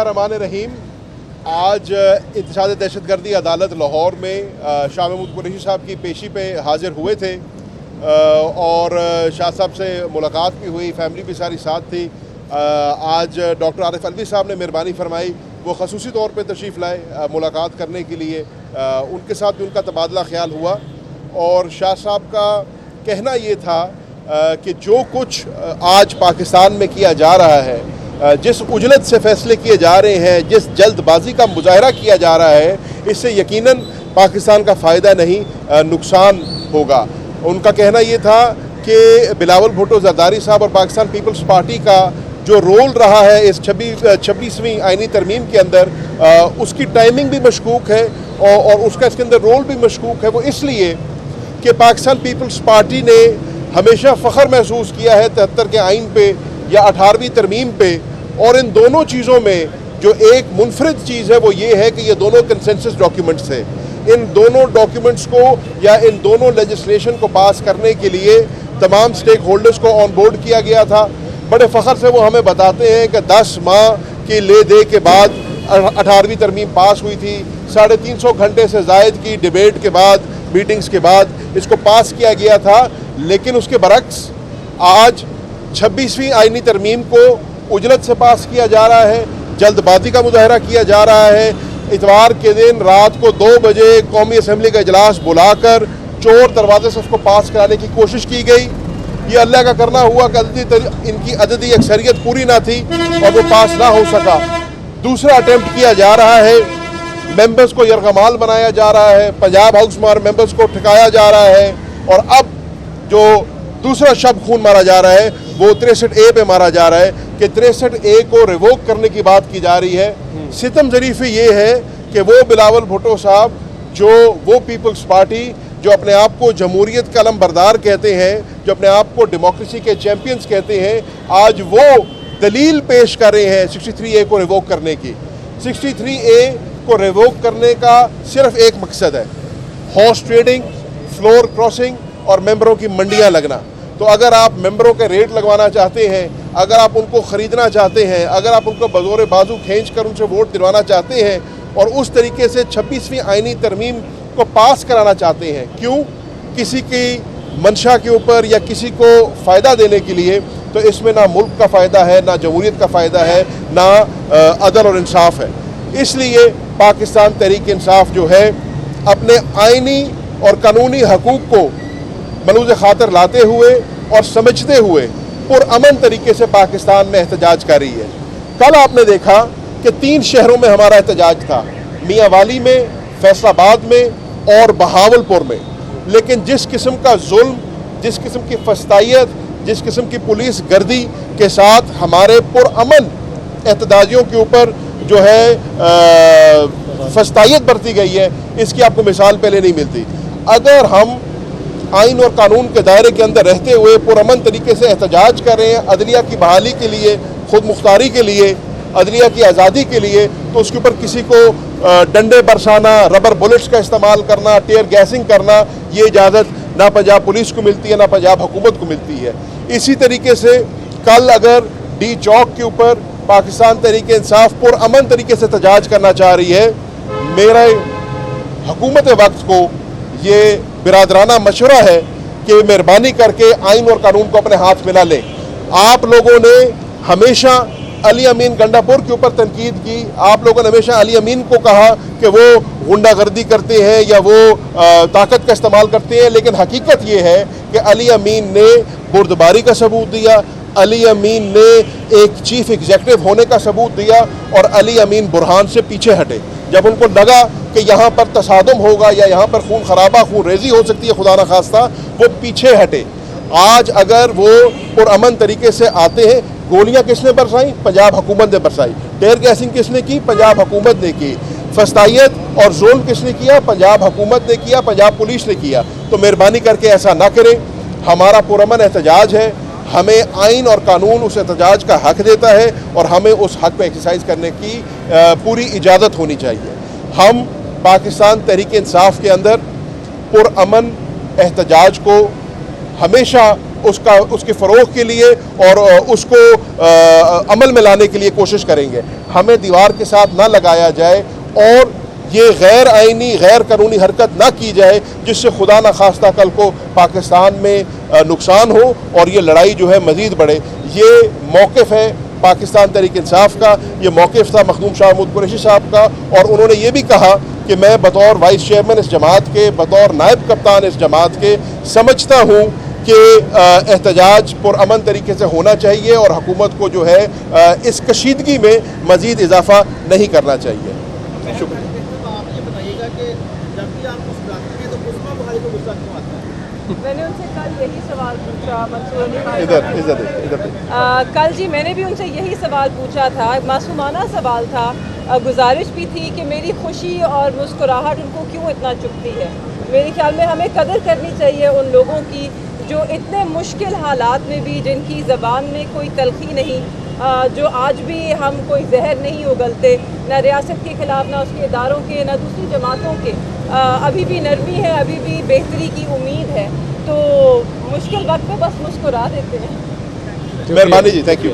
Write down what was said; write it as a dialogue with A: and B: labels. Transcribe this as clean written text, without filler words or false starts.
A: बिस्मिल्लाहिर्रहमानिर्रहीम। आज इत्तेशाद दहशतगर्दी अदालत लाहौर में शाह महमूद कुरैशी साहब की पेशी पे हाज़िर हुए थे और शाह साहब से मुलाकात भी हुई, फैमिली भी सारी साथ थी। आज डॉक्टर आरिफ अलवी साहब ने मेहरबानी फरमाई, वो खसूसी तौर पे तशरीफ़ लाए मुलाकात करने के लिए। उनके साथ भी उनका तबादला ख्याल हुआ और शाह साहब का कहना ये था कि जो कुछ आज पाकिस्तान में किया जा रहा है, जिस उजलत से फैसले किए जा रहे हैं, जिस जल्दबाजी का मुजाहरा किया जा रहा है, इससे यकीनन पाकिस्तान का फ़ायदा नहीं नुकसान होगा। उनका कहना ये था कि बिलावल भुट्टो जरदारी साहब और पाकिस्तान पीपल्स पार्टी का जो रोल रहा है इस 26वीं आइनी तरमीम के अंदर, उसकी टाइमिंग भी मशकूक है और उसका इसके अंदर रोल भी मशकूक है। वो इसलिए कि पाकिस्तान पीपल्स पार्टी ने हमेशा फ़ख्र महसूस किया है 73 के आइन पे या 18वीं तरमीम पे, और इन दोनों चीज़ों में जो एक मुनफरिद चीज़ है वो ये है कि ये दोनों कंसेंसस डॉक्यूमेंट्स हैं। इन दोनों डॉक्यूमेंट्स को या इन दोनों लेजिस्लेशन को पास करने के लिए तमाम स्टेक होल्डर्स को ऑन बोर्ड किया गया था। बड़े फ़ख्र से वो हमें बताते हैं कि 10 माह की ले दे के बाद 18वीं तरमीम पास हुई थी। 350 घंटे से ज़ायद की डिबेट के बाद, मीटिंग्स के बाद इसको पास किया गया था। लेकिन उसके बरक्स आज 26वीं आइनी तरमीम को उजलत से पास किया जा रहा है, जल्दबाजी का मुजाहरा किया जा रहा है। इतवार के दिन रात को 2 बजे कौमी असम्बली का इजलास बुलाकर चोर दरवाजे से उसको पास कराने की कोशिश की गई। ये अल्लाह का करना हुआ कि इनकी अददी अक्सरियत पूरी ना थी और वो पास ना हो सका। दूसरा अटेम्प्ट किया जा रहा है, मेंबर्स को यरगमाल बनाया जा रहा है, पंजाब हाउस मार मेंबर्स को ठिकाया जा रहा है, और अब जो दूसरा शब खून मारा जा रहा है वो 63A पे मारा जा रहा है कि 63A को रिवोक करने की बात की जा रही है। सितम ज़रीफ़ी ये है कि वो बिलावल भुट्टो साहब, जो वो पीपल्स पार्टी जो अपने आप को जमहूरियत का अलम बरदार कहते हैं, जो अपने आप को डेमोक्रेसी के चैम्पियंस कहते हैं, आज वो दलील पेश कर रहे हैं 63A को रिवोक करने की। 63A को रिवोक करने का सिर्फ एक मकसद है, हॉर्स ट्रेडिंग, फ्लोर क्रॉसिंग और मेंबरों की मंडियां लगना। तो अगर आप मेंबरों के रेट लगवाना चाहते हैं, अगर आप उनको ख़रीदना चाहते हैं, अगर आप उनको बज़ोर बाजू खींच कर उनसे वोट दिलवाना चाहते हैं और उस तरीके से 26वीं आइनी तरमीम को पास कराना चाहते हैं, क्यों, किसी की मंशा के ऊपर या किसी को फ़ायदा देने के लिए, तो इसमें ना मुल्क का फ़ायदा है, ना जमहूरियत का फ़ायदा है, ना अदल और इंसाफ है। इसलिए पाकिस्तान तहरीक इंसाफ जो है अपने आइनी और कानूनी हकूक़ को मलूज़ ख़ातर लाते हुए और समझते हुए पुरअमन तरीके से पाकिस्तान में एहतजाज कर रही है। कल आपने देखा कि 3 शहरों में हमारा एहतजाज था, मियाँ वाली में, फैसलाबाद में और बहावलपुर में। लेकिन जिस किस्म का जुल्म, जिस किस्म की फस्तायत, जिस किस्म की पुलिस गर्दी के साथ हमारे पुरअमन एहतजाजियों के ऊपर जो है फस्तायत बरती गई है, इसकी आपको मिसाल पहले नहीं मिलती। अगर हम आइन और कानून के दायरे के अंदर रहते हुए पुरअमन तरीके से एहतजाज कर रहे हैं अदलिया की बहाली के लिए, खुद मुख्तारी के लिए, अदलिया की आज़ादी के लिए, तो उसके ऊपर किसी को डंडे बरसाना, रबर बुलेट्स का इस्तेमाल करना, टीयर गैसिंग करना, ये इजाज़त ना पंजाब पुलिस को मिलती है, ना पंजाब हुकूमत को मिलती है। इसी तरीके से कल अगर डी चौक के ऊपर पाकिस्तान तहरीक इंसाफ पुरअमन तरीके से एहतजाज करना चाह रही है, मेरा हुकूमत वक्त को ये बिरादराना मशवरा है कि मेहरबानी करके आइन और कानून को अपने हाथ में ना लें। आप लोगों ने हमेशा अली अमीन गंडापुर के ऊपर तनकीद की, आप लोगों ने हमेशा अली अमीन को कहा कि वो गुंडागर्दी करते हैं या वो ताकत का इस्तेमाल करते हैं, लेकिन हकीकत ये है कि अली अमीन ने बुर्दबारी का सबूत दिया, अली अमीन ने एक चीफ एग्जीक्यूटिव होने का सबूत दिया, और अली अमीन बुरहान से पीछे हटे। जब उनको लगा कि यहाँ पर तसादुम होगा या यहाँ पर खून खराबा, खून रेजी हो सकती है, खुदा न खास्ता, वो पीछे हटे। आज अगर वो पुरअमन तरीके से आते हैं, गोलियाँ किसने बरसाई? पंजाब हुकूमत ने बरसाई। टेयर गैसिंग किसने की? पंजाब हुकूमत ने की। फस्तायत और जुल्म किसने किया? पंजाब हुकूमत ने किया, पंजाब पुलिस ने किया। तो मेहरबानी करके ऐसा ना करें। हमारा पुरअमन एहतजाज है, हमें आइन और कानून उस एहतजाज का हक देता है और हमें उस हक पर एक्सरसाइज करने की पूरी इजाज़त होनी चाहिए। हम पाकिस्तान तहरीक इंसाफ के अंदर पुरअमन एहतजाज को हमेशा اس کے فروغ کے لیے اور اس کو عمل میں لانے کے لیے کوشش کریں گے. ہمیں دیوار کے ساتھ نہ لگایا جائے اور یہ غیر آئینی غیر قانونی حرکت نہ کی جائے جس سے خدا نخواستہ کل کو پاکستان میں نقصان ہو اور یہ لڑائی جو ہے مزید بڑھے. یہ موقف ہے پاکستان تحریک انصاف کا, یہ موقف تھا مخدوم شاہ محمود قریشی صاحب کا, اور انہوں نے یہ بھی کہا کہ میں بطور وائس چیئرمین اس جماعت کے, بطور نائب کپتان اس جماعت کے سمجھتا ہوں کہ احتجاج پرامن طریقے سے ہونا چاہیے اور حکومت کو جو ہے اس کشیدگی میں مزید اضافہ نہیں کرنا چاہیے. شکریہ.
B: آپ یہ بتائیے گا کہ جب بھی آپ مسکراتے ہیں تو عثمان بخاری کو غصہ کیوں آتا ہے؟
C: میں نے ان سے کل یہی سوال پوچھا منصور علی
A: ادھر
C: کل جی میں نے بھی ان سے یہی سوال پوچھا تھا, معصومانہ سوال تھا, گزارش بھی تھی کہ میری خوشی اور مسکراہٹ ان کو کیوں اتنا چبھتی ہے. میرے خیال میں ہمیں قدر کرنی چاہیے ان لوگوں کی جو اتنے مشکل حالات میں بھی, جن کی زبان میں کوئی تلخی نہیں, جو آج بھی ہم کوئی زہر نہیں اگلتے, نہ ریاست کے خلاف, نہ اس کے اداروں کے, نہ دوسری جماعتوں کے. ابھی بھی نرمی ہے, ابھی بھی بہتری کی امید ہے, تو مشکل وقت پہ بس مسکرا دیتے ہیں.
A: مہربانی جی, تھینک یو.